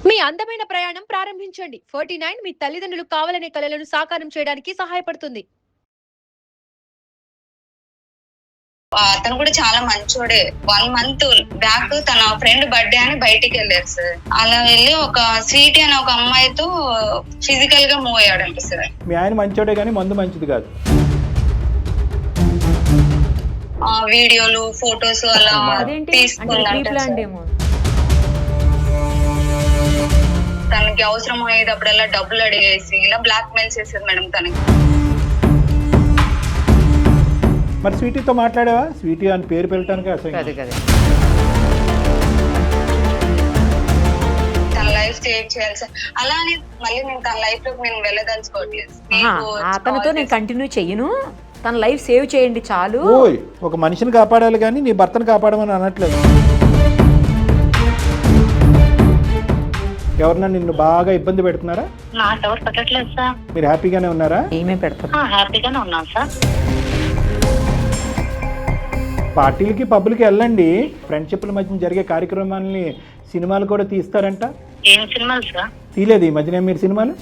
మీ అందమైన ప్రయాణం ప్రారంభించండి. 49 మీ తల్లిదండ్రులు కావాలనే కలలను సాకారం చేయడానికి సహాయపడుతుంది. అతను కూడా చాలా మంచోడే. 1 మంత్ బ్యాక్ తన ఫ్రెండ్ బర్త్డే అని బయటికి వెళ్ళారు సార్. అలా వెళ్ళి ఒక స్వీటీ అనే ఒక అమ్మాయితో ఫిజికల్ గా మూవ్ అయ్యాడంట సార్. మీ ఆయన మంచోడే కానీ మందు మంచిది కాదు. వీడియోలు ఫోటోస్ అలా తీసుకున్నాడు. తనకి అవసరం అయ్యేటప్పుడల్లా డబ్బులు అడిగేసి ఇలా బ్లాక్ మెయిల్ చేసేది మేడం తనకి. మరి స్వీటీతో మాట్లాడావా? స్వీటీ అని పేరు పెట్టడానికి అసలు తన లైఫ్ సేవ్ చేయాలి సార్. అలా అని మళ్ళీ నేను తన లైఫ్ లోకి నేను వెళ్ళదలుచుకోవట్లేదు. అతనితో నేను కంటిన్యూ చెయ్యను, తన లైఫ్ సేవ్ చేయండి చాలు. ఓయ్, ఒక మనిషిని కాపాడాలి కానీ నీ భర్తను కాపాడమని అనట్లేదు. ఎవరన్నా నిన్ను బాగా ఇబ్బంది పెడుతున్నారా? నాకు ఎవరు పెట్టట్లేదు సార్. మీరు హ్యాపీగానే ఉన్నారా? ఏమే పెడతారు? హ్యాపీగానే ఉన్నాను సార్. పార్టీలకి పబ్బులకి వెళ్ళండి. ఫ్రెండ్షిప్ల మధ్య జరిగే కార్యక్రమాలని సినిమాలు కూడా తీస్తారంట. ఏం సినిమాలు సార్? తీయలేదు ఈ మధ్యనే మీరు సినిమాలు?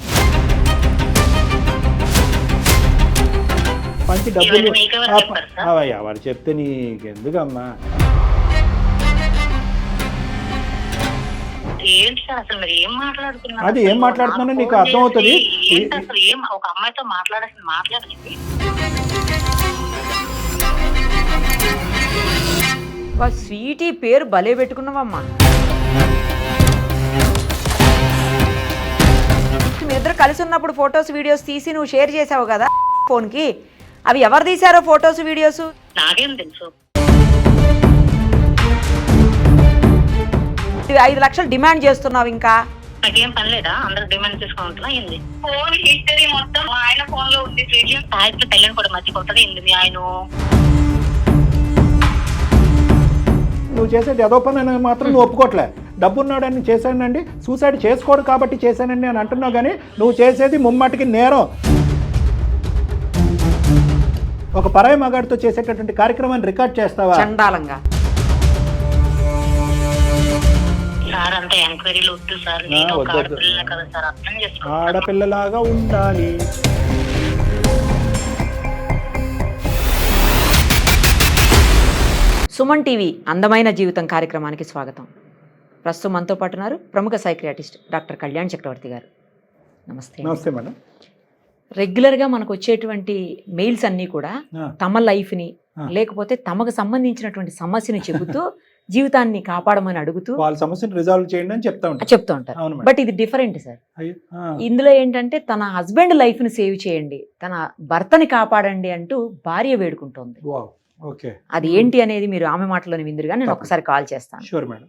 మంచి డబ్బులు వాడు చెప్తే నీకెందుకమ్మా? అది ఏం మాట్లాడుతున్నానో నీకు అర్థం అవుతుంది. ఒక అమ్మాయితో మాట్లాడాల్సింది స్వీటీ పేరు భలే పెట్టుకున్నావమ్మా. మీ ఇద్దరు కలిసి ఉన్నప్పుడు ఫొటోస్ వీడియోస్ తీసి నువ్వు షేర్ చేసావు కదా ఫోన్కి, అవి ఎవరు తీశారో ఫొటోస్ వీడియోస్? నాకేం తెలుసు. 5 లక్షలు డిమాండ్ చేస్తున్నావు. ఇంకా నాకేం పని లేదా? అందరూ డిమాండ్ చేసుకుంటున్నా. ఫోన్ హిస్టరీ మొత్తం ఆయన ఫోన్ లో ఉంది. సాహిత్య పెళ్ళని కూడా మర్చిపోతుంది. మీ ఆయన నువ్వు చేసేది ఏదో పని అని మాత్రం నువ్వు ఒప్పుకోవట్లే. డబ్బున్నాడని చేశానండి, సూసైడ్ చేసుకోడు కాబట్టి చేశానండి అని అంటున్నావు, కానీ నువ్వు చేసేది ముమ్మాటికి నేరం. ఒక పరాయి మగాడితో చేసేటటువంటి కార్యక్రమాన్ని రికార్డ్ చేస్తావా? చండాలంగా. ఆడపిల్లలాగా ఉండాలి. సుమన్ టీవీ అందమైన జీవితం కార్యక్రమానికి స్వాగతం. ప్రస్తుతం మనతో పాటు ఉన్నారు ప్రముఖ సైకియాట్రిస్ట్ డాక్టర్ కళ్యాణ్ చక్రవర్తి గారు. నమస్తే. నమస్తే మేడం. రెగ్యులర్గా మనకు వచ్చేటువంటి మెయిల్స్ అన్నీ కూడా తమ లైఫ్ని లేకపోతే తమకు సంబంధించినటువంటి సమస్యని చెబుతూ జీవితాన్ని కాపాడమని అడుగుతూ వాళ్ళ సమస్యను రిజాల్వ్ చేయండి అని చెప్తూ ఉంటారు. బట్ ఇది డిఫరెంట్ సార్. ఇందులో ఏంటంటే తన హస్బెండ్ లైఫ్ని సేవ్ చేయండి, తన భర్తని కాపాడండి అంటూ భార్య వేడుకుంటోంది. అది ఏంటి అనేది మీరు ఆమె మాటలోని విందురుగా నేను ఒకసారి కాల్ చేస్తాను. Sure madam.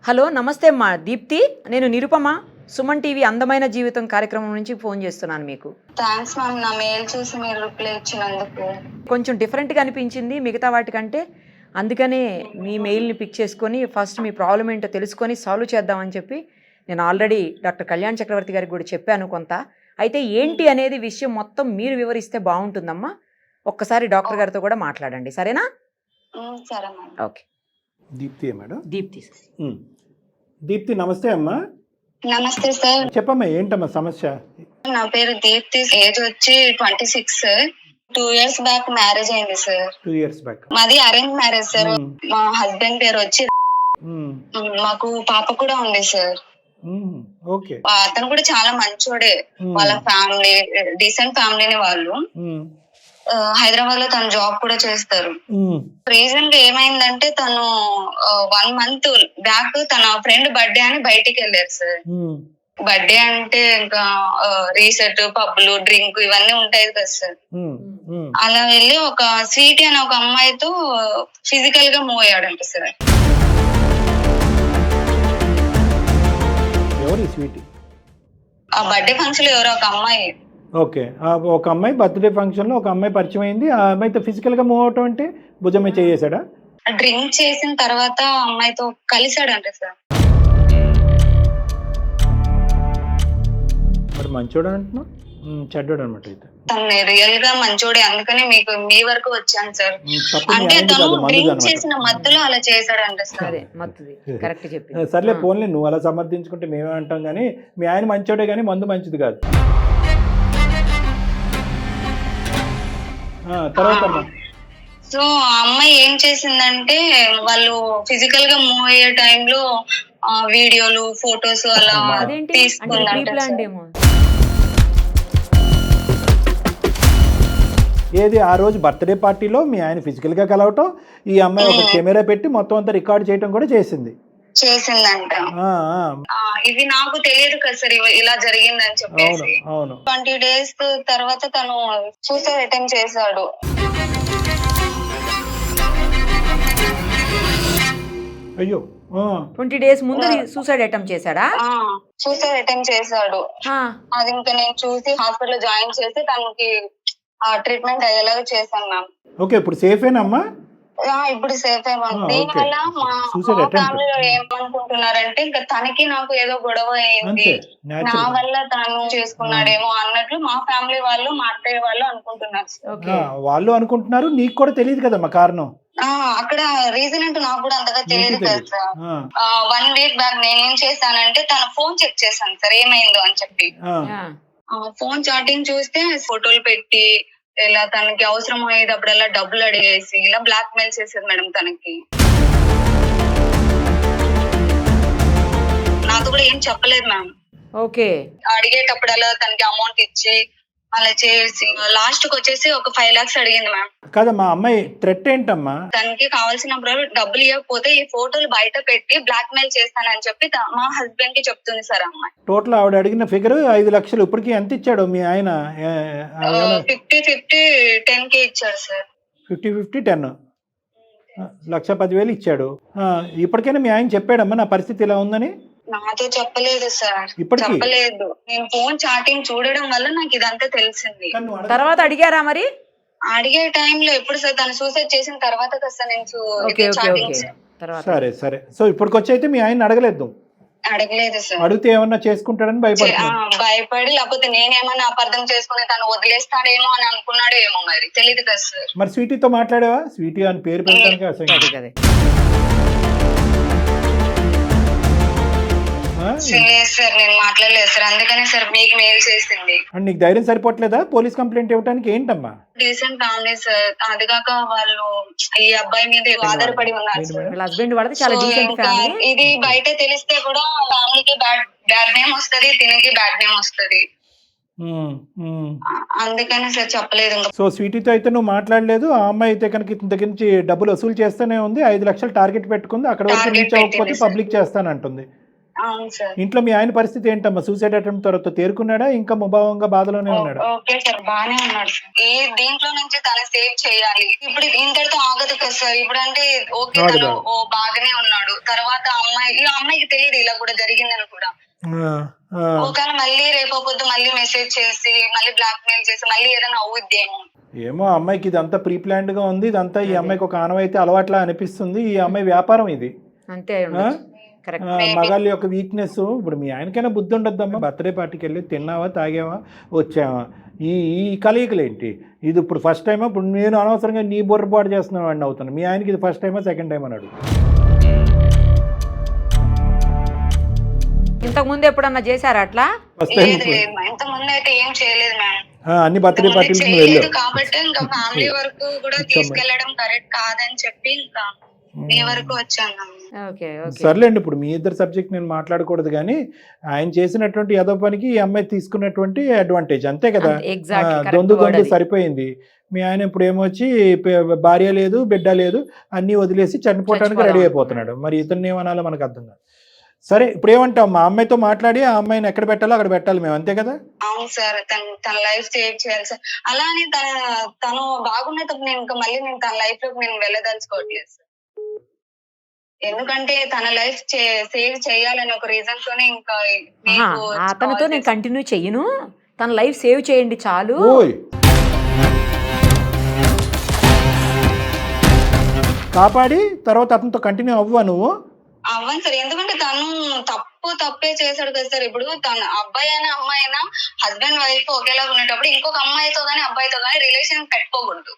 హలో, నమస్తే అమ్మా. దీప్తి, నేను నిరుపమ, సుమన్ టీవీ అందమైన జీవితం కార్యక్రమం నుంచి ఫోన్ చేస్తున్నాను మీకు. థాంక్స్ మ్యామ్, నా మెయిల్ చూసి మీరు రిప్లై ఇచ్చినందుకు. కొంచెం డిఫరెంట్గా అనిపించింది మిగతా వాటికంటే, అందుకనే మీ మెయిల్ని పిక్ చేసుకొని ఫస్ట్ మీ ప్రాబ్లం ఏంటో తెలుసుకొని సాల్వ్ చేద్దామని చెప్పి నేను ఆల్రెడీ డాక్టర్ కళ్యాణ్ చక్రవర్తి గారికి కూడా చెప్పాను కొంత. అయితే ఏంటి అనేది విషయం మొత్తం మీరు వివరిస్తే బాగుంటుందమ్మా. ఒక్కసారి డాక్టర్ గారితో కూడా మాట్లాడండి, సరేనా? సరే. ఓకే. దీప్తి మేడం? దీప్తి. దీప్తి నమస్తే అమ్మా. నమస్తే సార్. చెప్పమ్మా, ఏంటమ్మా సమస్య? నా పేరు దీప్తి, ఏజ్ వచ్చి 26. 2 years బ్యాక్ మ్యారేజ్ అయింది సార్. 2 years back. మాది అరేంజ్ మ్యారేజ్ సార్. మా హస్బెండ్ పేరు వచ్చి మాకు పాప కూడా ఉంది సార్. ఓకే. అతను కూడా చాలా మంచోడే. వాళ్ళ ఫ్యామిలీ డీసెంట్ ఫ్యామిలీని వాళ్ళు. హైదరాబాద్ లో తను జాబ్ కూడా చేస్తారు. రీసెంట్ గా ఏమైందంటే తను 1 month బ్యాక్ తన ఫ్రెండ్ బర్త్డే అని బయటికి వెళ్ళారు సార్. బర్త్డే అంటే ఇంకా రీసెట్, పబ్లు, డ్రింక్ ఇవన్నీ ఉంటాయి కదా సార్. అలా వెళ్ళి ఒక స్వీటీ అనే ఒక అమ్మాయితో ఫిజికల్ గా మూవ్ అయ్యాడంట సార్. ఆ బర్త్డే ఫంక్షన్ లో ఎవరో ఒక అమ్మాయి. ఓకే. ఒక అమ్మాయి బర్త్డే ఫంక్షన్ లో ఒక అమ్మాయి పరిచయం అయింది. ఆ అమ్మాయితో ఫిజికల్ గా మూవ్ అవటం అంటే భుజమే చేసాడా? డ్రింక్ చేసిన తర్వాత అమ్మాయితో కలిసాడంట సార్. మరి మంచోడు అంటున్నా? చెడ్డాడు అనమాట అయితే. తను రియల్ గా మంచోడే, అందుకని మీకు మీ వరకు వచ్చాను సార్. తప్పు మీ అంటే ఆయనది తను కాదు, మనది డ్రింక్ అనమాట. చేసిన మధ్యలో అలా చేశాడంట సార్. అదే మత్తుది కరెక్ట్ చెప్పి. సర్లే పోన్లే, నువ్వు అలా సమర్థించుకుంటే మేమే అంటాం కానీ మీ ఆయన మంచోడే కానీ మందు మంచిది కాదు. తర్వాత అమ్మా. సో ఆ అమ్మాయి ఏం చేసిందంటే వాళ్ళు ఫిజికల్ గా మూవ్ అయ్యే టైంలో వీడియోలు ఫొటోస్ అలా అదేంటి అంటే తీసుకుందంట ప్రీ ప్లాన్ సార్. ఏమో. ఏది ఆ రోజు బర్త్డే పార్టీలో మీ ఆయన ఫిజికల్గా కలవటం, ఈ అమ్మాయి ఒక కెమెరా పెట్టి మొత్తం అంతా రికార్డ్ చేయటం కూడా చేసింది. చేసిందంట. ఇది నాకు తెలియదు కదా సార్ ఇలా జరిగిందని అవును చెప్పేసి. అవును. 20 days తర్వాత తను సూసైడ్ అటెంప్ట్ చేశాడు. అయ్యో 20 days ముందు సూసైడ్ అటెంప్ట్ చేశాడా? సూసైడ్ అటెంప్ట్ చేశాడు. అది ఇంకా నేను చూసి హాస్పిటల్ జాయిన్ చేసి తనకి ట్రీట్మెంట్ అయ్యేలాగా చేశాను మ్యామ్. ఓకే, ఇప్పుడు సేఫేనమ్మా? ఇప్పుడు సేఫ్ అయ్యాను. దీనివల్ల మా ఫ్యామిలీలో ఏమనుకుంటున్నారంటే ఇంకా తనకి నాకు ఏదో గొడవ అయింది, నా వల్ల తను చేసుకున్నాడేమో అన్నట్లు మా ఫ్యామిలీ వాళ్ళు మా అత్తయ్య వాళ్ళు అనుకుంటున్నారు. వాళ్ళు అనుకుంటున్నారు, నీకు కూడా తెలియదు కదమ్మా కారణం. అక్కడ రీజన్ అంటూ నాకు కూడా అంతగా తెలియదు కదా సార్. 1 week బ్యాక్ నేనేం చేశానంటే తన ఫోన్ చెక్ చేశాను సార్ ఏమైందో అని చెప్పి. ఫోన్ చాటింగ్ చూస్తే ఫోటోలు పెట్టి ఇలా తనకి అవసరం అయ్యేటప్పుడల్లా డబ్బులు అడిగేసి ఇలా బ్లాక్ మెయిల్ చేసేది మేడం తనకి. నాతో కూడా ఏం చెప్పలేదు మ్యామ్. ఓకే. అడిగేటప్పుడల్లా తనకి అమౌంట్ ఇచ్చి అలా చేసి లాస్ట్ కి వచ్చేసి ఒక 5 lakhs అడిగింది మ్యామ్. కదమ్మా, అమ్మాయి థ్రెట్ ఏంటమ్మా? తనకి కావాల్సినప్పుడు డబ్బులు ఇవ్వకపోతే ఈ ఫోటోలు బయట పెట్టి బ్లాక్ మెయిల్ చేస్తానని చెప్పి మా హస్బెండ్ కి చెప్తుంది సార్ అమ్మాయి. టోటల్ ఆవిడ అడిగిన ఫిగర్ 5 లక్షలు. ఇప్పటికి ఎంత ఇచ్చాడు మీ ఆయన? 50-50 10K ఇచ్చాడు సార్. 50-50 10 1,10,000 ఇచ్చాడు. ఇప్పటికైనా మీ ఆయన చెప్పాడమ్మా నా పరిస్థితి ఇలా ఉందని? నాతో చెప్పలేదు సార్, చెప్పలేదు. నేను ఫోన్ చాటింగ్ చూడడం వల్ల నాకు ఇదంతా తెలిసింది. తర్వాత అడిగారా మరి? అడిగే టైంలో ఎప్పుడు సార్ తను సూసైడ్ చేసిన తర్వాత కదా సార్ నేను చాటింగ్. సరే సరే. సో ఇప్పటికొచ్చి అయితే మీ ఆయన అడగలేదు? అడగలేదు సార్. అడిగితే ఏమన్నా చేసుకుంటాడని భయపడి, లేకపోతే నేనేమన్నా అపార్థం చేసుకుని తను వదిలేస్తాడేమో అని అనుకున్నాడో ఏమో మరి తెలియదు కదా సార్. మరి స్వీటీతో మాట్లాడావా? స్వీటీ అని పేరు పెట్టడానికి అసలు సార్ నేను మాట్లాడలేదు సార్, అందుకనే సార్ మీకు మెయిల్ చేసింది. నీకు ధైర్యం సరిపోవట్లేదా పోలీస్ కంప్లైంట్ ఇవ్వడానికి? ఏంటమ్మా? రీసెంట్ ఫ్యామిలీ సార్, అది కాక వాళ్ళు ఈ అబ్బాయి మీద ఆధారపడి ఉన్నారు సార్. హస్బెండ్ వాళ్ళది చాలా డీసెంట్ ఫ్యామిలీ. ఇది బయట తెలిస్తే కూడా ఫ్యామిలీకి బ్యాడ్ నేమ్ వస్తది, తినకి బ్యాడ్ నేమ్ వస్తది. అందుకని సార్ చెప్పలేదు. సో స్వీటీతో అయితే నువ్వు మాట్లాడలేదు. ఆ అమ్మాయి అయితే కనుక ఇతని దగ్గర నుంచి డబ్బులు వసూలు చేస్తూనే ఉంది. 5 లక్షలు టార్గెట్ పెట్టుకుంది. అక్కడ వరకు రీచ్ అవ్వకపోతే పబ్లిక్ చేస్తానంటుంది. ఇంట్లో మీ ఆయన పరిస్థితి ఏంటమ్మా? సూసైడ్ అటెంప్ట్ తర్వాత తేరుకున్నాడా, ఇంకా ముభావంగా బాధలోనే ఉన్నాడా? ఓకే సార్, బానే ఉన్నాడు. ఈ దీంట్లో నుంచి తను సేవ్ చేయాలి. ఇప్పుడు ఇంతటితో ఆగదు కదా సార్. ఇప్పుడు అంటే ఓకే తను బాగానే ఉన్నాడు. తర్వాత అమ్మాయికి తెలియదు ఇలా కూడా జరిగిందని కూడా. ఒకవేళ మళ్ళీ రేపొద్దు మళ్ళీ మెసేజ్ చేసి మళ్ళీ బ్లాక్ మెయిల్ చేసి మళ్ళీ ఏదైనా అవుద్దేమో. ఏమో, అమ్మాయికి ఇదంతా ప్రీ ప్లాన్డ్ గా ఉంది. ఇదంతా ఈ అమ్మాయికి ఒక ఆనవాయితీ అలవాట్లా అనిపిస్తుంది. ఈ అమ్మాయి వ్యాపారం ఇది. అంతే. మగాళ్ళ యొక్క వీక్నెస్. ఇప్పుడు మీ ఆయనకైనా బుద్ధి ఉండొద్దమ్మా. బర్త్డే పార్టీకి వెళ్ళి తిన్నావా, తాగావా, వచ్చావా, ఈ కలయికలేంటి? ఇది ఇప్పుడు ఫస్ట్ టైమా? ఇప్పుడు నేను అనవసరంగా నీ బుర్రపాటు చేస్తున్నా వాడిని అవుతాను. మీ ఆయనకి ఇది ఫస్ట్ టైమా, సెకండ్ టైం అన్నాడు? ఇంతకు ముందు ఎప్పుడన్నా చేశారా అట్లా? అన్ని బర్త్డే పార్టీలకు వెళ్ళావు కాబట్టి ఇంకా ఫ్యామిలీ వరకు కూడా తీసుకెళ్లడం కరెక్ట్ కాదని చెప్పి ఇంకా మీ వరకు వచ్చాను. సర్లేండి, ఇప్పుడు మీ ఇద్దరు సబ్జెక్ట్ నేను మాట్లాడకూడదు కానీ ఆయన చేసినటువంటి ఏదో పనికి ఈ అమ్మాయి తీసుకున్నటువంటి అడ్వాంటేజ్ అంతే కదా. దొందు సరిపోయింది. మీ ఆయన ఇప్పుడు ఏమొచ్చి భార్య లేదు, బిడ్డ లేదు, అన్ని వదిలేసి చనిపోవడానికి రెడీ అయిపోతున్నాడు. మరి ఇతన్ని ఏమనాలో మనకు అర్థం కాదు. సరే, ఇప్పుడు ఏమంటాం? మా అమ్మాయితో మాట్లాడి ఆ అమ్మాయిని ఎక్కడ పెట్టాలో అక్కడ పెట్టాలి మేము, అంతే కదా? అవును సార్, తన లైఫ్ సేవ్ చేయాలి సార్. అలా అని తను బాగున్నప్పుడు నేను ఇంకా మళ్ళీ నేను తన లైఫ్ లోకి నేను వెళ్ళదలుచుకోవట్లేదు సార్. ఎందుకంటే తన లైఫ్ సేవ్ చేయాలని ఒక రీజన్ తోనే ఇంకా అతనితో నేను కంటిన్యూ చెయ్యను, తన లైఫ్ సేవ్ చేయండి చాలు. కాపాడి తర్వాత అతనితో కంటిన్యూ అవ్వా నువ్వు? అవ్వను సార్, ఎందుకంటే తను తప్పే చేశాడు కదా సార్. ఇప్పుడు తన అబ్బాయి అయినా అమ్మాయి అయినా హస్బెండ్ వైఫ్ ఒకేలా ఉండేటప్పుడు ఇంకొక అమ్మాయితో గానీ అబ్బాయితో గానీ రిలేషన్ పెట్టుకోకూడదు.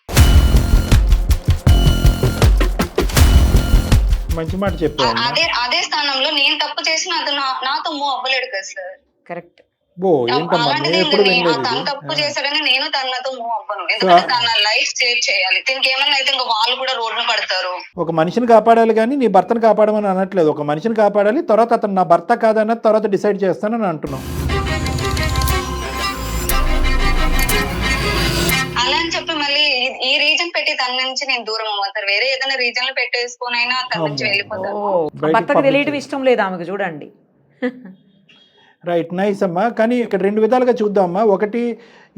మంచి మాట చెప్పావు. అదే స్థానంలో నేను తప్పు చేసిన అతను నాతో మూవ్ అవ్వలేడు కదా సార్. కరెక్ట్. తను తప్పు చేశాడని నేను తనతో మూవ్ అవ్వను, ఎందుకంటే తన లైఫ్ సేవ్ చేయాలి. దీనికి ఏమన్నా అయితే ఇంకా వాళ్ళు కూడా రోడ్డు పడతారు. ఒక మనిషిని కాపాడాలి కానీ నీ భర్తను కాపాడమని అనట్లేదు. ఒక మనిషిని కాపాడాలి, తర్వాత అతను నా భర్త కాదన్నది తర్వాత డిసైడ్ చేస్తానని అంటున్నావు. అలా అని చెప్పి మళ్ళీ ఈ రీజన్ పెట్టి తన నుంచి నేను దూరం అవ్వతారు. వేరే ఏదైనా రీజన్ లో పెట్టేసుకొని అయినా తన నుంచి వెళ్ళిపోతారు. భర్తకు తెలియటం ఇష్టం లేదు ఆమెకు, చూడండి. రైట్, నైస్ అమ్మా. కానీ ఇక్కడ 2 విధాలుగా చూద్దామమ్మా. ఒకటి,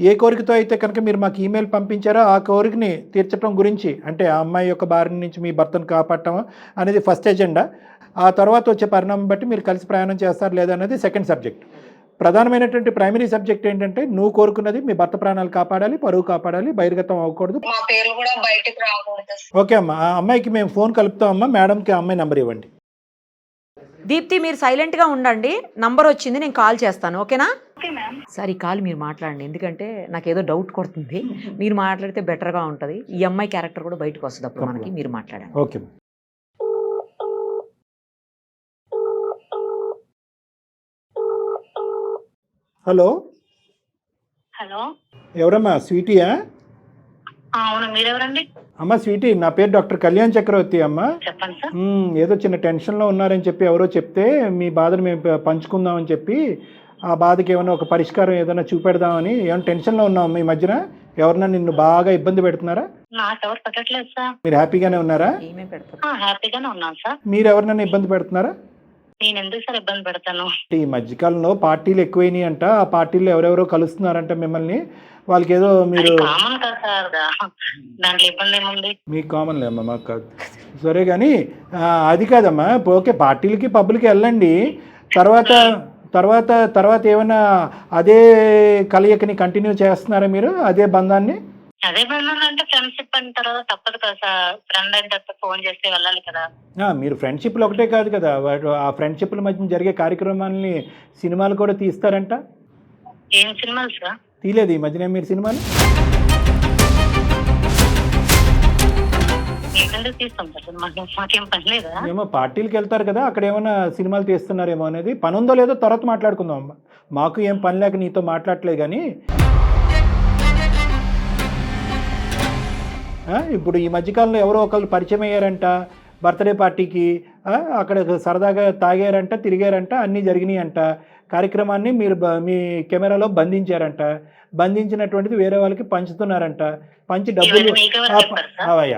ఏ కోరికతో అయితే కనుక మీరు మాకు ఈమెయిల్ పంపించారో ఆ కోరికని తీర్చడం గురించి, అంటే ఆ అమ్మాయి యొక్క బారి నుంచి మీ భర్తను కాపాడటం అనేది ఫస్ట్ ఎజెండా. ఆ తర్వాత వచ్చే పరిణామం బట్టి మీరు కలిసి ప్రయాణం చేస్తారు లేదా అనేది సెకండ్ సబ్జెక్ట్. ప్రధానమైనటువంటి ప్రైమరీ సబ్జెక్ట్ ఏంటంటే నువ్వు కోరుకున్నది మీ భర్త ప్రాణాలు కాపాడాలి, పరువు కాపాడాలి, బహిర్గతం అవ్వకూడదు, మా పేర్లు కూడా బయటకు రాకూడదు. ఓకే అమ్మా. ఆ అమ్మాయికి మేము ఫోన్ కలుపుతామమ్మా. మేడంకి ఆ అమ్మాయి నెంబర్ ఇవ్వండి. దీప్తి, మీరు సైలెంట్గా ఉండండి. నంబర్ వచ్చింది, నేను కాల్ చేస్తాను. ఓకేనా? సార్, ఈ కాల్ మీరు మాట్లాడండి, ఎందుకంటే నాకు ఏదో డౌట్ కొడుతుంది. మీరు మాట్లాడితే బెటర్గా ఉంటుంది. ఈ అమ్మాయి క్యారెక్టర్ కూడా బయటకు వస్తుంది అప్పుడు మనకి. మీరు మాట్లాడండి. ఓకే. హలో. హలో, ఎవరమ్మా? స్వీటీయా? అవును, మీరెవరండి? అమ్మ స్వీటీ, నా పేరు డాక్టర్ కళ్యాణ్ చక్రవర్తి అమ్మ. చెప్పండి సార్. ఏదో చిన్న టెన్షన్లో ఉన్నారని చెప్పి ఎవరో చెప్తే మీ బాధను మేము పంచుకుందామని చెప్పి, ఆ బాధకి ఏమైనా ఒక పరిష్కారం ఏదైనా చూపెడదామని. ఏమైనా టెన్షన్లో ఉన్నాం ఈ మధ్యన? ఎవరన్నా నిన్ను బాగా ఇబ్బంది పెడుతున్నారా? నాకెవరు పెట్టట్లేదు సార్. మీరు హ్యాపీగానే ఉన్నారా? హ్యాపీగానే ఉన్నాను సార్. మీరు ఎవరినైనా ఇబ్బంది పెడుతున్నారా? నేను ఎందుకు సార్ ఇబ్బంది పెడతాను? ఈ మధ్యకాలంలో పార్టీలు ఎక్కువైనాయి అంట. ఆ పార్టీల్లో ఎవరెవరో కలుస్తున్నారంట మిమ్మల్ని. వాళ్ళకి ఏదో మీరు కామన్ కదా సార్, దాంట్లో ఇబ్బంది ఏముంది? మీకు కామన్ లేమ్మా, మాకు కాదు. సరే కానీ అది కాదమ్మా. ఓకే, పార్టీలకి పబ్బులకి వెళ్ళండి. తర్వాత ఏమైనా అదే కలయికని కంటిన్యూ చేస్తున్నారా మీరు, అదే బంధాన్ని? అదే బంధం అంటే ఫ్రెండ్షిప్ అయిన తర్వాత తప్పదు కదా సార్. ఫ్రెండ్ అయిన తర్వాత ఫోన్ చేస్తే వెళ్ళాలి కదా. మీరు ఫ్రెండ్షిప్లు ఒకటే కాదు కదా, ఆ ఫ్రెండ్షిప్ల మధ్య జరిగే కార్యక్రమాలని సినిమాలు కూడా తీస్తారంట. ఏం సినిమాలు సార్? తీయలేదు ఈ మధ్యన మీరు సినిమాలు? తీస్తాం సార్, మాకేం పని లేదా? ఏమో పార్టీలకి వెళ్తారు కదా, అక్కడ ఏమైనా సినిమాలు తీస్తున్నారేమో అనేది. పని ఉందో లేదో తర్వాత మాట్లాడుకుందాం అమ్మా. మాకు ఏం పని లేక నీతో మాట్లాడలేదు. కానీ ఇప్పుడు ఈ మధ్యకాలంలో ఎవరో ఒకళ్ళు పరిచయం అయ్యారంట బర్త్డే పార్టీకి. అక్కడ సరదాగా తాగారంట, తిరిగారంట, అన్నీ జరిగినాయి అంట. కార్యక్రమాన్ని మీరు మీ కెమెరాలో బంధించారంట. బంధించినటువంటిది వేరే వాళ్ళకి పంచుతున్నారంట. పంచి డబ్బులు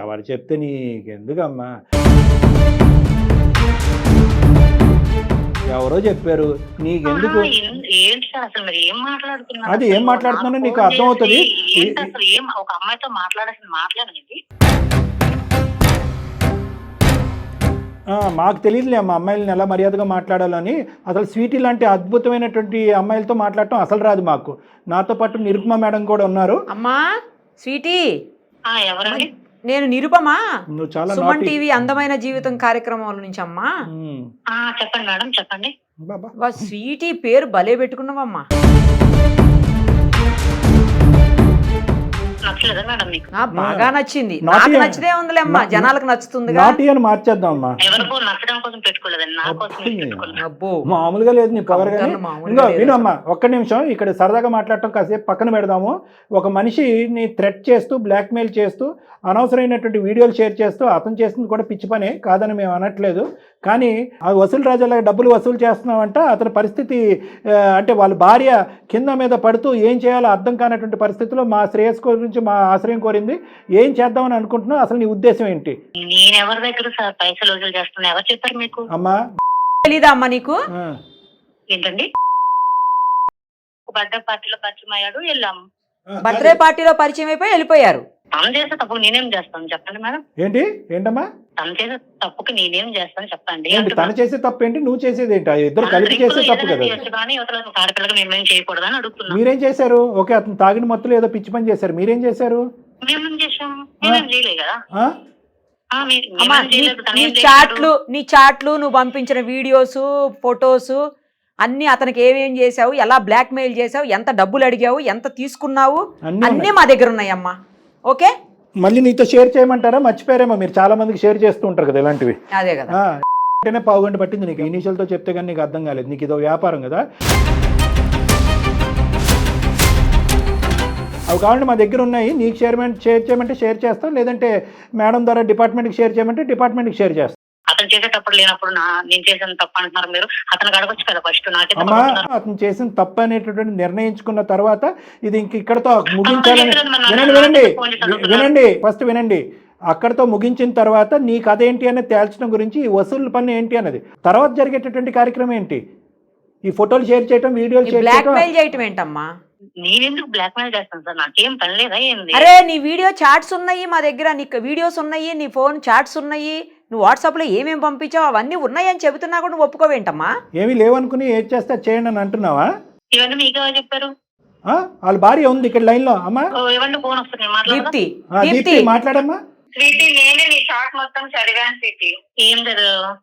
వాడు చెప్తే నీకెందుకమ్మా? ఎవరో చెప్పారు, నీకెందుకు? అది ఏం మాట్లాడుతున్నానో నీకు అర్థం అవుతుంది. ఒక అమ్మాయితో మాట్లాడాల్సిన మాట్లాడలేదు. మాకు తెలియదులే అమ్మ అమ్మాయిలను ఎలా మర్యాదగా మాట్లాడాలని. అసలు స్వీటీ లాంటి అద్భుతమైనటువంటి అమ్మాయిలతో మాట్లాడటం అసలు రాదు మాకు. నాతో పాటు నిరుపమ మేడం కూడా ఉన్నారు. అమ్మా స్వీటీ, ఎవరండి? నేను నిరుపమా, నువ్వు చాలా సుమన్ టీవీ అందమైన జీవితం కార్యక్రమాల నుంచి. అమ్మా చెప్పండి మేడం, చెప్పండి. స్వీటీ పేరు భలే పెట్టుకున్నావమ్మా. నచ్చలేదా మేడం మీకు? బాగా నచ్చింది. నాకు నచ్చితే ఉందిలే అమ్మా, జనాలకు నచ్చుతుంది. మార్చేద్దాం అమ్మా. ఎవరికో నచ్చడం కోసం పెట్టుకోలేదండి, నా కోసం. అబ్బో, మామూలుగా లేదు నీ పవర్. వినమ్మా, ఒక్క నిమిషం ఇక్కడ సరదాగా మాట్లాడటం కాసేపు పక్కన పెడదాము. ఒక మనిషిని థ్రెట్ చేస్తూ, బ్లాక్మెయిల్ చేస్తూ, అనవసరమైనటువంటి వీడియోలు షేర్ చేస్తూ అతను చేస్తుంది కూడా పిచ్చి పనే కాదని మేము అనట్లేదు. కానీ ఆ వసూలు రాజాల డబ్బులు వసూలు చేస్తున్నామంట. అతని పరిస్థితి అంటే వాళ్ళ భార్య కింద మీద పడుతూ ఏం చేయాలో అర్థం కానటువంటి పరిస్థితిలో మా శ్రేయస్ గురించి మా ఆశ్రయం కోరింది. ఏం చేద్దామని అనుకుంటున్నావు? అసలు నీ ఉద్దేశం ఏంటి? నేను ఎవరి దగ్గర పైసలు వసూలు చేస్తున్నా? ఎవరు చెప్పారు మీకు? అమ్మా తెలీదా అమ్మా నీకు? ఏంటండి? బర్త్డే పార్టీలో పరిచయం అయ్యాడు, వెళ్ళాము. బర్త్డే పార్టీలో పరిచయం అయిపోయి వెళ్ళిపోయారు. తను చేసే తప్పుకు నేనేం చేస్తాను చెప్పండి మేడం. ఏంటమ్మా తను చేసే తప్పుకి నేనేం చేస్తాను చెప్పండి. తను చేసే తప్పు ఏంటి, నువ్వు చేసేది ఏంటి? ఇద్దరు కలిపి చేసే తప్పు కదా. ఆడపిల్లగా మేమేం చేయకూడదు అని అడుగుతున్నాం. మీరేం చేశారు? ఓకే, అతను తాగిన మొత్తం ఏదో పిచ్చి పని చేశారు, మీరేం చేశారు? మేమేం చేశాము? మేమేం చేయలే కదా. అమ్మా నీ చాట్లు నువ్వు పంపించిన వీడియోస్ ఫొటోస్ అన్ని అతనికి ఏమేం చేసావు, ఎలా బ్లాక్ మెయిల్ చేసావు, ఎంత డబ్బులు అడిగావు, ఎంత తీసుకున్నావు, అన్నీ మా దగ్గర ఉన్నాయమ్మా. ఓకే, మళ్ళీ నీతో షేర్ చేయమంటారా? మర్చిపోయారేమో, మీరు చాలా మందికి షేర్ చేస్తూ ఉంటారు కదా ఇలాంటివి. అదే కదా, అంటేనే పావుగంట పట్టింది నీకు. ఇనీషియల్ తో చెప్తే కానీ నీకు అర్థం కాలేదు. నీకు ఇదో వ్యాపారం కదా. అవి కావాలంటే మా దగ్గర ఉన్నాయి. నీకు షేర్ చేయమంటే షేర్ చేస్తాం, లేదంటే మేడం ద్వారా డిపార్ట్మెంట్కి షేర్ చేయమంటే డిపార్ట్మెంట్కి షేర్ చేస్తాం. అతను చేసేటప్పుడు లేనప్పుడు నేను చేసిన తప్పు అంటున్నారు మీరు. అతను అడగొచ్చు కదా ఫస్ట్. అమ్మా, అతను చేసిన తప్పు అనేటటువంటి నిర్ణయించుకున్న తర్వాత ఇది ఇంక ఇక్కడతో ముగించాలని. వినండి ఫస్ట్ వినండి. అక్కడతో ముగించిన తర్వాత నీ కథ ఏంటి అనేది తేల్చడం గురించి, ఈ వసూలు పన్ను ఏంటి అన్నది తర్వాత జరిగేటటువంటి కార్యక్రమం ఏంటి. ఈ ఫోటోలు షేర్ చేయటం, వీడియోలు షేర్ చేయటం ఏంటమ్మా? నేనెందుకు బ్లాక్ మెయిల్ చేస్తాను సార్? నాకేం పని లేదా ఏంది? అరే నీ వీడియో చాట్స్ ఉన్నాయి మా దగ్గర, నీకు వీడియోస్ ఉన్నాయి, నీ ఫోన్ చాట్స్ ఉన్నాయి, నువ్వు వాట్సాప్ లో ఏమేమి పంపించావు అవన్నీ ఉన్నాయి అని చెబుతున్నా కూడా నువ్వు ఒప్పుకోవేంటమ్మా? ఏమీ లేవనుకుని ఏది చేస్తా చేయండి అని అంటున్నావా? ఇవన్నీ మీకు ఎవరు చెప్పారు? వాళ్ళ భార్య ఉంది ఇక్కడ లైన్ లో. అమ్మా ఇవన్నీ ఫోన్ వస్తుంది, దీప్తి మాట్లాడమ్మా. స్వీటీ, నేనే నీ షార్ట్ మొత్తం చదివాను స్వీటీ. ఏం చదివావు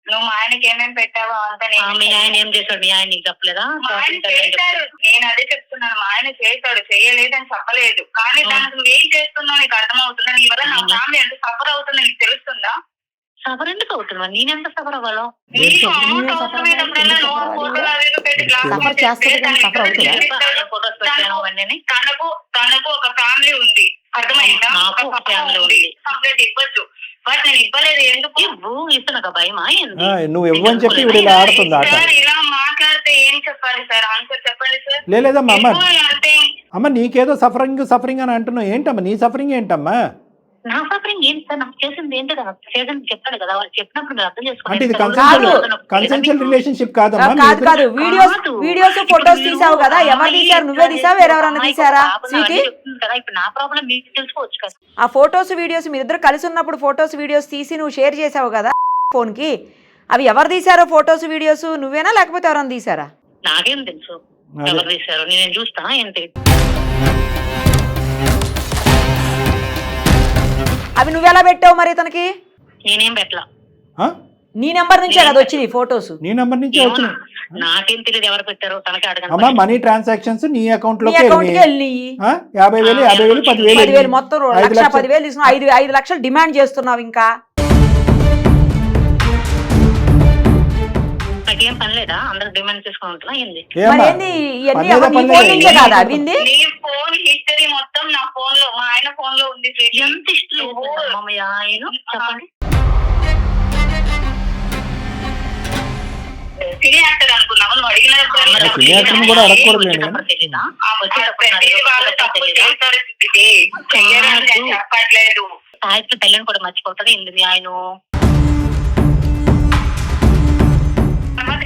నువ్వు? మా ఆయనకి ఏమేమి పెట్టావో అంతా. మీ ఆయన ఏం చేశాడు? మీ ఆయన నీకు చెప్పలేదా? నేను అదే చెప్తున్నాను, మా ఆయన చేశాడు, చేయలేదని చెప్పలేదు. కానీ దానికి నువ్వేం చేస్తున్నావు నీకు అర్థమవుతుందా? నీ వల్ల నా ఫ్యామిలీ ఎంత సఫర్ అవుతుందో నీకు తెలుస్తుందా? సఫర్ ఎందుకు అవుతున్నా? నేనెంత సఫర్ అవ్వాలో? తనకు ఒక ఫ్యామిలీ ఉంది, అర్థమైందా? నాకు ఒక ఫ్యామిలీ ఉంది, కంప్లైంట్ ఇవ్వచ్చు. బట్ నేను ఇవ్వలేదు. ఎందుకు ఇస్తున్నా? భయమా? నువ్వు ఇవ్వని చెప్పి ఇలా ఆడుతుంది ఆట. ఇలా మాట్లాడితే ఏం చెప్పాలి సార్? ఆన్సర్ చెప్పండి సార్. లేదమ్మా, అమ్మ నీకేదో సఫరింగ్ అని అంటున్నావు. ఏంటమ్మా నీ సఫరింగ్ ఏంటమ్మా? నా సఫరింగ్ ఏంటి సార్? నాకు చేసింది ఏంటి కదా, చేసింది చెప్పాను కదా. వాళ్ళు చెప్పినప్పుడు మీరు అర్థం అంటే ఇది చేసుకోండి. కన్సెన్షువల్ రిలేషన్షిప్ కాదమ్మా. కాదు, వీడియోస్ ఫొటోస్ తీసావు కదా, ఎవరు తీసారు? నువ్వే తీసావు, వేరెవరన్నా తీసారా? కదా ఇప్పుడు నా ప్రాబ్లం మీకు తెలుసుకోవచ్చు కదా. ఆ ఫొటోస్ వీడియోస్ మీరిద్దరు కలిసి ఉన్నప్పుడు ఫొటోస్ వీడియోస్ తీసి నువ్వు షేర్ చేసావు కదా ఫోన్ కి, అవి ఎవరు తీసారో ఫొటోస్ వీడియోస్? నువ్వేనా లేకపోతే ఎవరైనా తీసారా? నాకేం తెలుసు ఎవరు తీసారో, నేను చూస్తా ఏంటి. అవి నువ్వెలా పెట్టావు మరి తనకి? నేనేం పెట్టలా. నీ నెంబర్ నుంచే కదా వచ్చినాయి ఫొటోస్? నీ నెంబర్ నుంచే వచ్చినాయి. నాకేం తెలియదు ఎవరు పెట్టారో, తనకి అడగండి. అమ్మా, మనీ ట్రాన్సాక్షన్స్ నీ అకౌంట్ లోకి 50,000 10,000 మొత్తం 1,10,000 తీసుకున్నావు. 5 లక్షలు డిమాండ్ చేస్తున్నావు. ఇంకా నాకేం పని లేదా? అందరూ డిమాండ్ చేసుకుని ఉంటున్నా ఏంది? నీ ఫోన్ హిస్టరీ మొత్తం నా ఫోన్ లో, మా ఆయన ఫోన్ లో ఉంది. ఎంత హిస్టరీ ఆయన చెప్పండి. సినీ యాక్టర్ అనుకున్నావు నువ్వు? చెప్పట్లేదు. సాహిత్య తల్లిని కూడా మర్చిపోతుంది ఇందుకు ఆయన.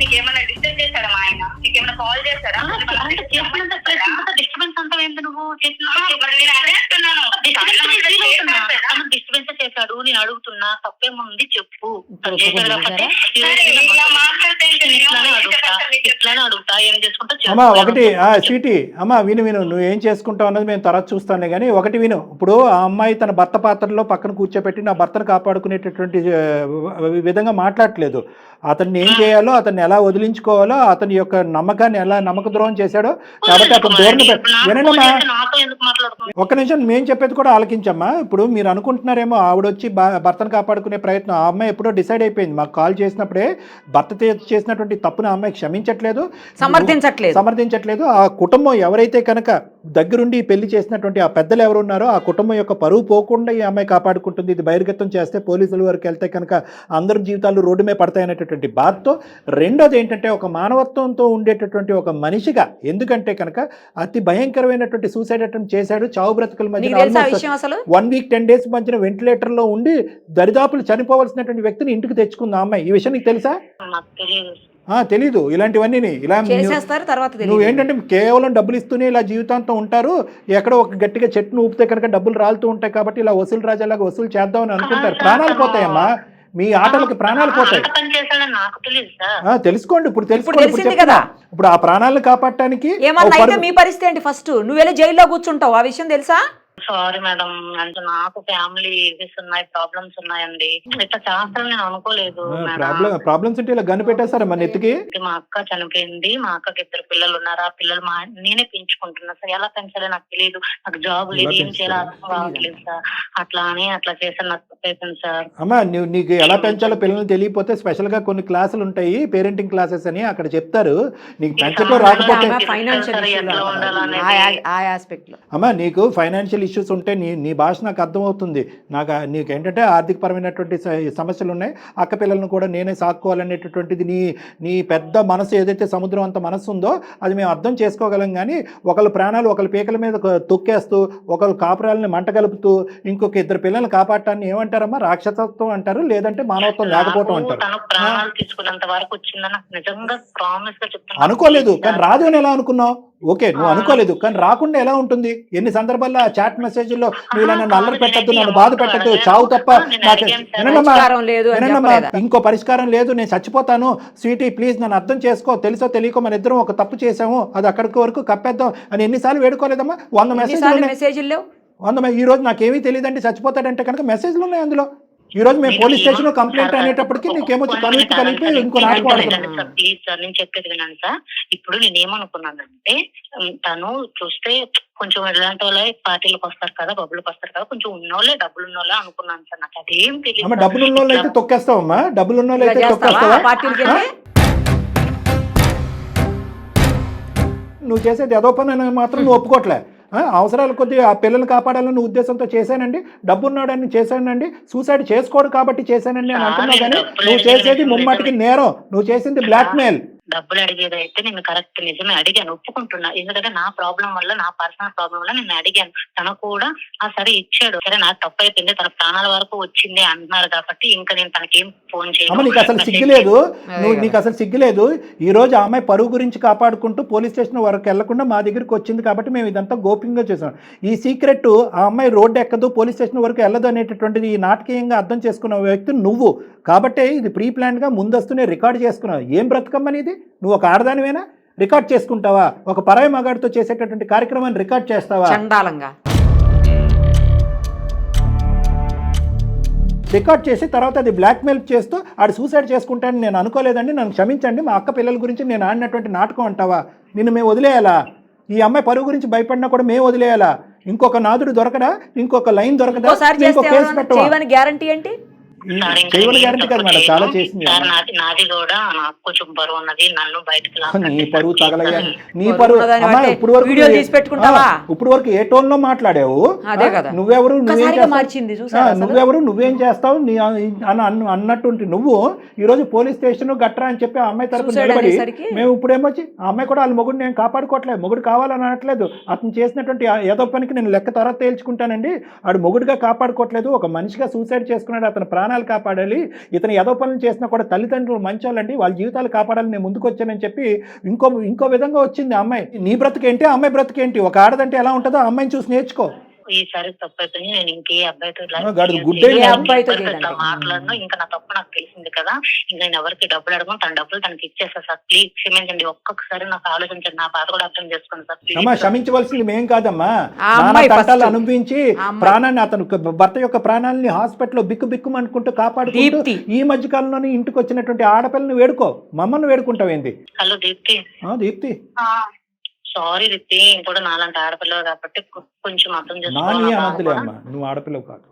నీకేమైనా డిస్టర్బ్ చేశాడా మా ఆయన? నీకేమైనా కాల్ చేశాడా? డిస్టర్బెన్స్ అంటావు ఏంటి నువ్వు? డిస్టర్బెన్స్ చేశాడు, నేను అడుగుతున్నా తప్పేముంది చెప్పు. ఒకటి స్వీటీ, అమ్మా విను నువ్వు ఏం చేసుకుంటావు అన్నది మేము తర్వాత చూస్తానే కానీ ఒకటి విను. ఇప్పుడు ఆ అమ్మాయి తన భర్త పాత్రలో పక్కన కూర్చోబెట్టి నా భర్తను కాపాడుకునేటటువంటి విధంగా మాట్లాడట్లేదు. అతన్ని ఏం చేయాలో, అతన్ని ఎలా వదిలించుకోవాలో, అతని యొక్క నమ్మకాన్ని ఎలా నమ్మక ద్రోహం చేశాడో కాబట్టి అతను ధోరణి. వినండమ్మా, ఒక్క నిమిషం, మేము చెప్పేది కూడా ఆలకించమ్మా. ఇప్పుడు మీరు అనుకుంటున్నారేమో ఆవిడొచ్చి భర్తను కాపాడుకునే ప్రయత్నం. ఆ అమ్మాయి ఎప్పుడో డిసైడ్ అయిపోయింది. మాకు కాల్ చేసినప్పుడే భర్త చేసినటువంటి తప్పును ఆ అమ్మాయి క్షమించట్లేదు, సమర్థించట్లేదు. ఆ కుటుంబం ఎవరైతే కనుక దగ్గరుండి పెళ్లి చేసినటువంటి ఆ పెద్దలు ఎవరు ఉన్నారో ఆ కుటుంబం యొక్క పరువు పోకుండా ఈ అమ్మాయి కాపాడుకుంటుంది. ఇది బహిర్గతం చేస్తే పోలీసుల వరకు వెళ్తే కనుక అందరి జీవితాలు రోడ్డు మీద పడతాయనేటటువంటి బాధతో. రెండోది ఏంటంటే ఒక మానవత్వంతో ఉండేటటువంటి ఒక మనిషిగా, ఎందుకంటే కనుక అతి భయంకరమైనటువంటి సూసైడ్ అటెంప్ట్ చేశాడు. చావు బ్రతుకుల మధ్య 1 వీక్ 10 డేస్ మధ్యన వెంటిలేటర్ లో ఉండి దరిదాపులు చనిపోవలసినటువంటి వ్యక్తిని ఇంటికి తెచ్చుకుంది ఆ అమ్మాయి. ఈ విషయం నీకు తెలుసా? తెలీదు. ఇలాంటివన్నీ ఇలా నువ్వు ఏంటంటే కేవలం డబ్బులు ఇస్తూనే ఇలా జీవితాంతం ఉంటారు. ఎక్కడో ఒక గట్టిగా చెట్టును ఊపితే కనుక డబ్బులు రాలుతూ ఉంటాయి కాబట్టి ఇలా వసూలు రాజాలాగా వసూలు చేద్దామని అనుకుంటారు. ప్రాణాలు పోతాయమ్మా, మీ ఆటలకి ప్రాణాలు పోతాయి. తెలుసుకోండి, ఇప్పుడు తెలుసుకోండి కదా. ఇప్పుడు ఆ ప్రాణాలను కాపాడటానికి మీ పరిస్థితి ఏంటి? ఫస్ట్ నువ్వు వెళ్ళి జైల్లో కూర్చుంటావు, ఆ విషయం తెలుసా? సారీ మేడం, అంటే నాకు ఫ్యామిలీ ఇష్యూస్ ఉన్నాయి, ప్రాబ్లమ్స్ ఉన్నాయండి. ఇట్లా చేస్తానని నేను అనుకోలేదు మేడం. ప్రాబ్లమ్స్ అంటే ఇలా గన్ను పెట్టేస్తారా మన ఎత్తుకి? మా అక్క చనిపోయింది, మా అక్కకి 2 పిల్లలు ఉన్నారు. ఆ పిల్లలు నేనే పెంచుకుంటున్నా సార్. ఎలా పెంచాలో నాకు తెలియదు, నాకు జాబ్ లేదు, ఏం చేయాలో అర్థం కావట్లేదు సార్. అట్లా చేశాను, నాకు చెప్పేసాను సార్. అమ్మా నీకు ఎలా పెంచాలో పిల్లలు తెలియకపోతే స్పెషల్ గా కొన్ని క్లాసులు ఉంటాయి, పేరెంటింగ్ క్లాసెస్ అని, అక్కడ చెప్తారు. నీకు పెంచడం రాకపోతే అమ్మా నీకు ఫైనాన్షియల్ ఇష్యూస్ ఉంటే నీ భాష నాకు అర్థమవుతుంది. నీకు ఏంటంటే ఆర్థికపరమైనటువంటి సమస్యలు ఉన్నాయి. అక్క పిల్లలను కూడా నేనే సాక్కోవాలనేటటువంటిది నీ పెద్ద మనసు, ఏదైతే సముద్రం అంత మనసు ఉందో అది మేము అర్థం చేసుకోగలం. కానీ ఒకళ్ళ ప్రాణాలు ఒకళ్ళ పీకల మీద తొక్కేస్తూ, ఒకళ్ళ కాపురాలని మంట కలుపుతూ, ఇంకొక 2 పిల్లల్ని కాపాడటాన్ని ఏమంటారమ్మా? రాక్షసత్వం అంటారు, లేదంటే మానవత్వం లేకపోవటం అంటారు. అనుకోలేదు కానీ రాదు అని ఎలా అనుకున్నావు? ఓకే, నువ్వు అనుకోలేదు కానీ రాకుండా ఎలా ఉంటుంది? ఎన్ని సందర్భాల్లో చాట్ మెసేజ్లో నువ్వు నన్ను అల్లరి పెట్టద్దు, నన్ను బాధ పెట్టద్దు, చావు తప్ప నాకు ఇంకో పరిష్కారం లేదు, నేను చచ్చిపోతాను, స్వీటీ ప్లీజ్ నన్ను అర్థం చేసుకో, తెలుసో తెలియకో మన ఇద్దరం ఒక తప్పు చేసాము, అది అక్కడికి వరకు కప్పేద్దాం అని ఎన్నిసార్లు వేడుకోలేదమ్మా? 100 మెసేజ్లు. 100 ఈ రోజు నాకేమీ తెలియదండి చచ్చిపోతాడంటే కనుక మెసేజ్లు ఉన్నాయి అందులో. ఈ రోజు మేము పోలీస్ స్టేషన్ లో కంప్లైంట్ అనేటప్పటికి నీకేమొచ్చి కన్విక్ట్ కలిపి ఇంకో నాటకం ఆడుతున్నాను. ప్లీజ్ సార్, నేను చెప్పేది వినండి సార్. ఇప్పుడు నేనేమనుకున్నానంటే, తను చూస్తే కొంచెం ఎలాంటి వాళ్ళే పార్టీలకు వస్తారు కదా, బబ్బులకు వస్తారు కదా, కొంచెం ఉన్నోళ్ళే, డబ్బులు ఉన్నోళ్ళే అనుకున్నాను సార్. నాకు అదేం తెలియదు. డబ్బులు ఉన్నోళ్ళు అయితే తొక్కేస్తావమ్మా, డబ్బులు ఉన్నోళ్ళు అయితే తొక్కేస్తావా? నువ్వు చేసేది ఏదో పని అని మాత్రం నువ్వు ఒప్పుకోవట్లే. అవసరాలు కొద్ది ఆ పిల్లలు కాపాడాలన్న ఉద్దేశంతో చేశానండి, డబ్బున్నాడని చేశానండి, సూసైడ్ చేసుకోడు కాబట్టి చేశానండి అని అంటున్నావు. కానీ నువ్వు చేసేది ముమ్మాటికి నేరం, నువ్వు చేసింది బ్లాక్మెయిల్. డబ్బులు అడిగేది అయితే నేను కరెక్ట్ నిజమే అడిగాను, ఒప్పుకుంటున్నా. ఎందుకంటే నా ప్రాబ్లం వల్ల, నా పర్సనల్ ప్రాబ్లం వల్ల నేను అడిగాను. తను కూడా సరే ఇచ్చాడు, సరే నాకు తప్పు అయిపోయింది, తన ప్రాణాల వరకు వచ్చింది అంటున్నారు కాబట్టి ఇంకా నేను తనకేం ఫోన్ చేయను. నీకు అసలు సిగ్గులేదు, నీకు అసలు సిగ్గులేదు. ఈ రోజు ఆ అమ్మాయి పరువు గురించి కాపాడుకుంటూ పోలీస్ స్టేషన్ వరకు వెళ్లకుండా మా దగ్గరికి వచ్చింది కాబట్టి మేము ఇదంతా గోప్యంగా చేసాం. ఈ సీక్రెట్ ఆ అమ్మాయి రోడ్డు ఎక్కదు, పోలీస్ స్టేషన్ వరకు వెళ్ళదు అనేటటువంటిది ఈ నాటకీయంగా అర్థం చేసుకున్న వ్యక్తి నువ్వు కాబట్టి ఇది ప్రీ ప్లాన్ గా ముందస్తునే రికార్డ్ చేసుకున్నావు. ఏం బ్రతకమ్మని ఇది? నువ్వు ఒక ఆడదానివేనా? రికార్డ్ చేసుకుంటావా? ఒక పరాయి మగాడితో చేసేటటువంటి కార్యక్రమాన్ని రికార్డ్ చేస్తావా? చండాలంగా రికార్డ్ చేసి తర్వాత అది బ్లాక్మెయిల్ చేస్తూ ఆడు సూసైడ్ చేసుకుంటానని నేను అనుకోలేదండి, నన్ను క్షమించండి, మా అక్క పిల్లల గురించి నేను ఆడినటువంటి నాటకం అంటావా? నిన్ను మేము వదిలేయాలా? ఈ అమ్మాయి పరువు గురించి భయపడినా కూడా మేము వదిలేయాలా? ఇంకొక నాదుడు దొరకడా? ఇంకొక లైన్ దొరకదా? ఇంకో కేసు పెట్టవా? గ్యారంటీ ఏంటి? చాలా చేసింది. నాది కూడా నాకు కొంచెం బరువు ఉన్నది, నన్ను బయటకు నీ పరువు తగలయ్యా, నీ పరువు. ఇప్పుడు వరకు ఏ టోన్ లో మాట్లాడావు? నువ్వెవరు, నువ్వేం చేస్తావు అన్నట్టు నువ్వు ఈ రోజు పోలీస్ స్టేషన్ గట్రా అని చెప్పి ఆ అమ్మాయి తరపున నిలబడి మేము ఇప్పుడేమొచ్చి ఆ అమ్మాయి కూడా వాళ్ళ మొగుడు నేను కాపాడుకోవట్లేదు, మొగుడు కావాలని అనట్లేదు, అతను చేసినటువంటి ఏదో పనికి నేను లెక్క తర్వాత తేల్చుకుంటానండి, ఆడు మొగుడుగా కాపాడుకోవట్లేదు, ఒక మనిషిగా సూసైడ్ చేసుకున్నాడు, అతని ప్రాణాలు కాపాడాలి, ఇతను ఏదో పనులు చేసినా కూడా తల్లిదండ్రులు మంచోళ్ళండి, వాళ్ళ జీవితాలు కాపాడాలని నేను ముందుకు వచ్చానని చెప్పి ఇంకో విధంగా వచ్చింది ఆ అమ్మాయి. నీ బ్రతుకేంటి, ఆ అమ్మాయి బ్రతుకేంటి? ఒక ఆడదంటే ఎలా ఉంటుందో ఆ అమ్మాయిని చూసి నేర్చుకో. ఈసారి తప్పైపోయింది, నేను ఇంకే అబ్బాయితో మాట్లాడను, ఇంకా నా తప్పు నాకు తెలిసింది కదా, ఇంకా నేను ఎవరికి డబ్బులు అడగను, తన డబ్బులు తనకి ఇచ్చేస్తా సార్, ప్లీజ్ క్షమించండి, ఒక్కొక్కసారి నాకు ఆలోచించండి, నా బాధ కూడా అర్థం చేసుకోండి సార్ ప్లీజ్. క్షమించవలసింది మేం కాదమ్మా, అనుభవించి ప్రాణాన్ని, అతను భర్త యొక్క ప్రాణాలని హాస్పిటల్లో బిక్కుమనుకుంటూ కాపాడుకుంటూ ఈ మధ్య కాలంలోనే ఇంటికి వచ్చినటువంటి ఆడపిల్లని వేడుకో, మమ్మల్ని వేడుకుంటావేంది? హలో దీప్తి. దీప్తి సారీ దీప్తి, కూడా నాలాంటి ఆడపిల్లలు కాబట్టి కొంచెం అర్థం చేసుకోవాలి. నువ్వు ఆడపిల్లవు కాదు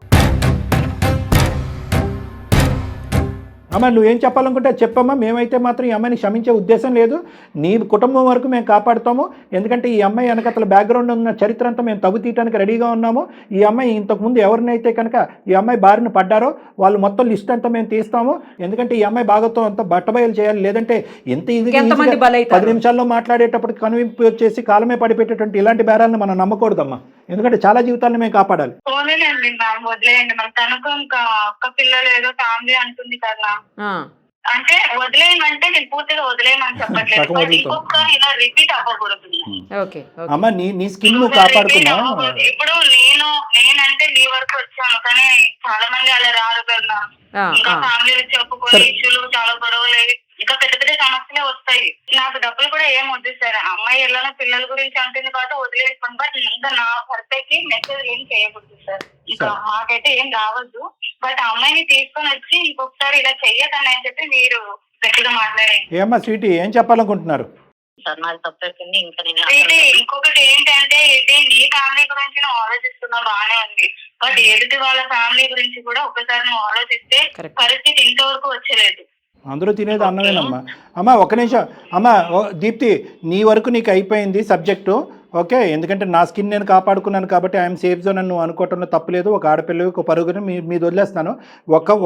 అమ్మ, నువ్వేం చెప్పాలనుకుంటే చెప్పమ్మా. మేమైతే మాత్రం ఈ అమ్మాయిని క్షమించే ఉద్దేశం లేదు, నీ కుటుంబం వరకు మేము కాపాడుతాము. ఎందుకంటే ఈ అమ్మాయి వెనకతల బ్యాక్గ్రౌండ్ ఉన్న చరిత్ర అంతా మేము తవ్వు తీయడానికి రెడీగా ఉన్నాము. ఈ అమ్మాయి ఇంతకుముందు ఎవరినైతే కనుక ఈ అమ్మాయి బారిన పడ్డారో వాళ్ళు మొత్తం లిస్ట్ అంతా మేము తీస్తాము. ఎందుకంటే ఈ అమ్మాయి బాగోతో అంతా బట్టబయలు చేయాలి, లేదంటే ఎంత ఇది 10 నిమిషాల్లో మాట్లాడేటప్పుడు కనువింపు వచ్చేసి కాలమే పడిపెట్టేటువంటి ఇలాంటి బేరాలను మనం నమ్మకూడదమ్మా, ఎందుకంటే చాలా జీవితాలను మేము కాపాడాలి. వదిలేయండి, మన తనకు ఇంకా ఒక్క పిల్లలు ఏదో ఫ్యామిలీ అంటుంది కదా, అంటే వదిలేయమంటే నేను పూర్తిగా వదిలేయమని చెప్పట్లేదు, ఇంకొకసారి ఇలా రిపీట్ అవ్వకూడదు. అమ్మ నీ స్కిన్ నువ్వు కాపాడుకున్నావు. ఇప్పుడు నేనంటే నీ వరకు వచ్చాను, కానీ చాలా మంది అలా రారు కదా, ఇంకా ఫ్యామిలీ చెప్పుకొని ఇష్యూలు చాలా గొడవలు, ఇంకా పెద్ద పెద్ద సమస్యలే వస్తాయి. నా నాకు డబ్బులు కూడా ఏం వద్దు సార్. అమ్మాయి ఎలానో పిల్లల గురించి అంటుంది కాబట్టి వదిలేసుకోండి. బట్ ఇంకా నా భర్తకి మెసేజ్ ఏం చేయకూడదు సార్. ఇంకా మాకైతే ఏం రావద్దు. బట్ అమ్మాయిని తీసుకొని వచ్చి ఇంకొకసారి ఇలా చెయ్యకని అని చెప్పి మీరు గట్టిగా మాట్లాడండి. ఏమ్మా స్వీటీ, ఏం చెప్పాలనుకుంటున్నారు? సార్ నాది తప్పైపోయింది. ఇంకా నేను ఇది ఇంకొకటి ఏంటంటే, ఇది నీ ఫ్యామిలీ గురించి నువ్వు ఆలోచిస్తున్నావు బాగానే ఉంది. బట్ ఎదుటి వాళ్ళ ఫ్యామిలీ గురించి కూడా ఒకసారి నువ్వు ఆలోచిస్తే పరిస్థితి ఇంతవరకు వచ్చలేదు. అందరూ తినేది అన్నమేనమ్మా. అమ్మ ఒక్క నిమిషం అమ్మ. దీప్తి, నీ వరకు నీకు అయిపోయింది సబ్జెక్టు, ఓకే? ఎందుకంటే నా స్కిన్ నేను కాపాడుకున్నాను కాబట్టి ఐఎమ్ సేఫ్ జోన్ అని నువ్వు అనుకోవటంలో తప్పలేదు. ఒక ఆడపిల్లకి ఒక పరుగుని మీద వదిలేస్తాను.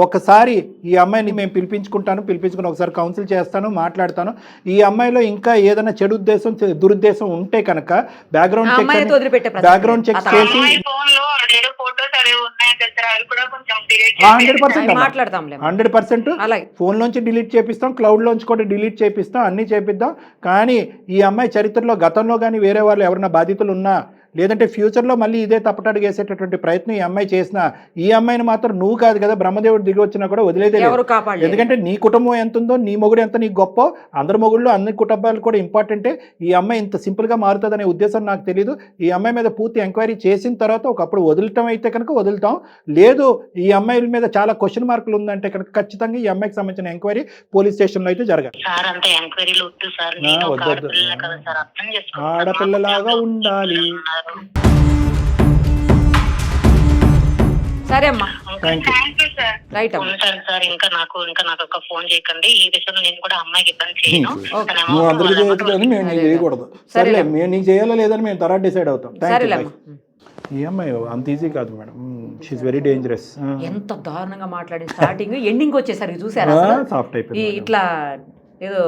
ఒక్కసారి ఈ అమ్మాయిని మేము పిలిపించుకుని ఒకసారి కౌన్సిల్ చేస్తాను, మాట్లాడతాను. ఈ అమ్మాయిలో ఇంకా ఏదైనా చెడు ఉద్దేశం దురుద్దేశం ఉంటే కనుక బ్యాక్గ్రౌండ్ చెక్ చేసి 100% ఫోన్ లోంచి డిలీట్ చేపిస్తాం, క్లౌడ్ లోంచి కూడా డిలీట్ చేపిస్తాం, అన్ని చేపిద్దాం. కానీ ఈ అమ్మాయి చరిత్రలో గతంలో కానీ వేరే వాళ్ళు ఎవరైనా బాధితులు ఉన్నా, లేదంటే ఫ్యూచర్లో మళ్ళీ ఇదే తప్పటడుగు వేసేటటువంటి ప్రయత్నం ఈ అమ్మాయి చేసినా, ఈ అమ్మాయిని మాత్రం నువ్వు కాదు కదా, బ్రహ్మదేవుడు దిగి వచ్చినా కూడా వదిలేదే. ఎందుకంటే నీ కుటుంబం ఎంత ఉందో, నీ మొగుడు ఎంత నీకు గొప్ప, అందరి మొగుళ్ళు అన్ని కుటుంబాలు కూడా ఇంపార్టెంటే. ఈ అమ్మాయి ఇంత సింపుల్గా మారుతుందనే ఉద్దేశం నాకు తెలియదు. ఈ అమ్మాయి మీద పూర్తి ఎంక్వైరీ చేసిన తర్వాత ఒకప్పుడు వదులుతాం అయితే కనుక వదులుతాం. లేదు ఈ అమ్మాయిల మీద చాలా క్వశ్చన్ మార్కులు ఉందంటే కనుక ఖచ్చితంగా ఈ అమ్మాయికి సంబంధించిన ఎంక్వైరీ పోలీస్ స్టేషన్లో అయితే జరగాలి. ఆడపిల్లలాగా ఉండాలి. సరే అమ్మా, రైట్ ఉంటాను సార్. ఇంకా నాకు ఒక ఫోన్ చేయకండి. ఈ విషయంలో నేను కూడా అమ్మాయికి ఇబ్బంది చేయను. నువ్వు అందరికీ చేయొచ్చు కానీ మేము నీకు చేయకూడదు. సరేలే, మేము నీకు చేయాలో లేదని మేము తర్వాత డిసైడ్ అవుతాం. ఈ అమ్మాయి అంత ఈజీ కాదు మేడం, షీఈస్ వెరీ డేంజరస్. ఎంత దారుణంగా మాట్లాడింది. స్టార్టింగ్ ఎండింగ్ వచ్చేసరికి చూసారా సాఫ్ట్ అయిపోయింది. ఇట్లా ఏదో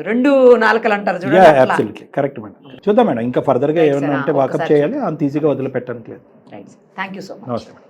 2 నాలుకలు అంటారు చూడండి. Absolutely correct madam. చూద్దాం మేడం, ఇంకా ఫర్దర్ గా ఏమైనా ఉంటే వాకప్ చేయాలి. అంత ఈజీగా వదిలిపెట్టడానికి లేదు. Thank you so much. నమస్తే మేడం.